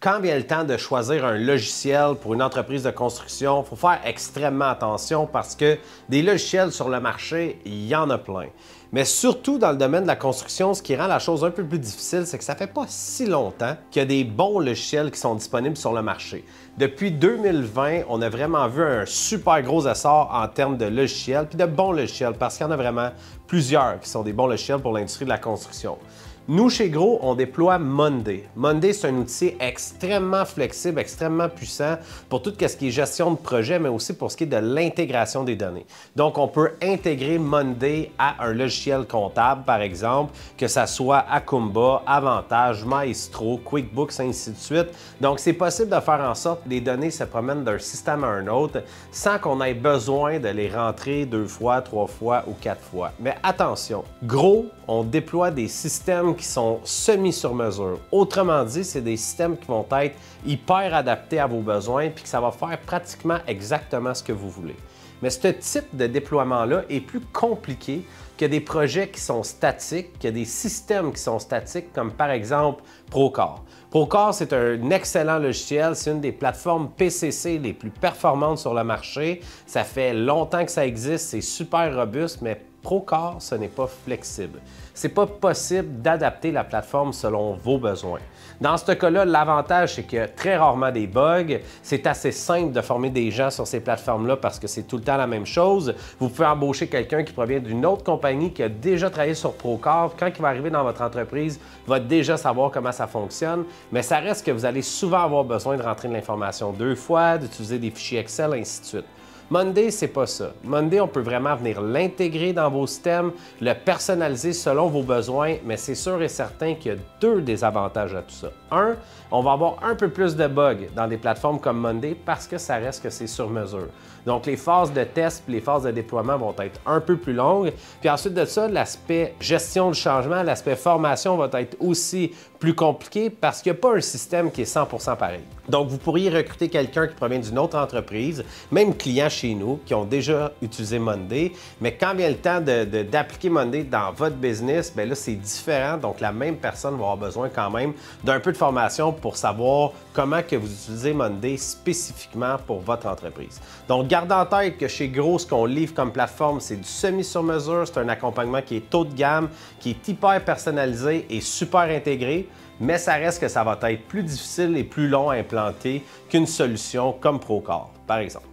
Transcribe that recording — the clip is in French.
Quand vient le temps de choisir un logiciel pour une entreprise de construction, il faut faire extrêmement attention parce que des logiciels sur le marché, il y en a plein. Mais surtout dans le domaine de la construction, ce qui rend la chose un peu plus difficile, c'est que ça fait pas si longtemps qu'il y a des bons logiciels qui sont disponibles sur le marché. Depuis 2020, on a vraiment vu un super gros essor en termes de logiciels, puis de bons logiciels, parce qu'il y en a vraiment plusieurs qui sont des bons logiciels pour l'industrie de la construction. Nous, chez Gros, on déploie Monday. Monday, c'est un outil extrêmement flexible, extrêmement puissant pour tout ce qui est gestion de projet, mais aussi pour ce qui est de l'intégration des données. Donc, on peut intégrer Monday à un logiciel comptable, par exemple, que ce soit Akumba, Avantage, Maestro, QuickBooks, ainsi de suite. Donc, c'est possible de faire en sorte que les données se promènent d'un système à un autre sans qu'on ait besoin de les rentrer 2 fois, 3 fois ou 4 fois. Mais attention, Gros, on déploie des systèmes qui sont semi sur mesure. Autrement dit, c'est des systèmes qui vont être hyper adaptés à vos besoins puis que ça va faire pratiquement exactement ce que vous voulez. Mais ce type de déploiement-là est plus compliqué que des projets qui sont statiques, que des systèmes qui sont statiques, comme par exemple Procore. Procore, c'est un excellent logiciel, c'est une des plateformes PCC les plus performantes sur le marché. Ça fait longtemps que ça existe, c'est super robuste, mais Procore, ce n'est pas flexible. Ce n'est pas possible d'adapter la plateforme selon vos besoins. Dans ce cas-là, l'avantage, c'est qu'il y a très rarement des bugs. C'est assez simple de former des gens sur ces plateformes-là parce que c'est tout le temps la même chose. Vous pouvez embaucher quelqu'un qui provient d'une autre compagnie qui a déjà travaillé sur Procore. Quand il va arriver dans votre entreprise, il va déjà savoir comment ça fonctionne, mais ça reste que vous allez souvent avoir besoin de rentrer de l'information 2 fois, d'utiliser des fichiers Excel, ainsi de suite. Monday, c'est pas ça. Monday, on peut vraiment venir l'intégrer dans vos systèmes, le personnaliser selon vos besoins, mais c'est sûr et certain qu'il y a 2 désavantages à tout ça. Un, on va avoir un peu plus de bugs dans des plateformes comme Monday parce que ça reste que c'est sur mesure. Donc, les phases de test et les phases de déploiement vont être un peu plus longues. Puis ensuite de ça, l'aspect gestion du changement, l'aspect formation va être aussi plus compliqué parce qu'il n'y a pas un système qui est 100% pareil. Donc, vous pourriez recruter quelqu'un qui provient d'une autre entreprise, même client chez nous, qui ont déjà utilisé Monday, mais quand vient le temps d'appliquer Monday dans votre business, bien là, c'est différent. Donc, la même personne va avoir besoin quand même d'un peu de formation pour savoir comment que vous utilisez Monday spécifiquement pour votre entreprise. Donc, gardez en tête que chez Gros, ce qu'on livre comme plateforme, c'est du semi-sur-mesure, c'est un accompagnement qui est haut de gamme, qui est hyper personnalisé et super intégré, mais ça reste que ça va être plus difficile et plus long à implanter qu'une solution comme Procore, par exemple.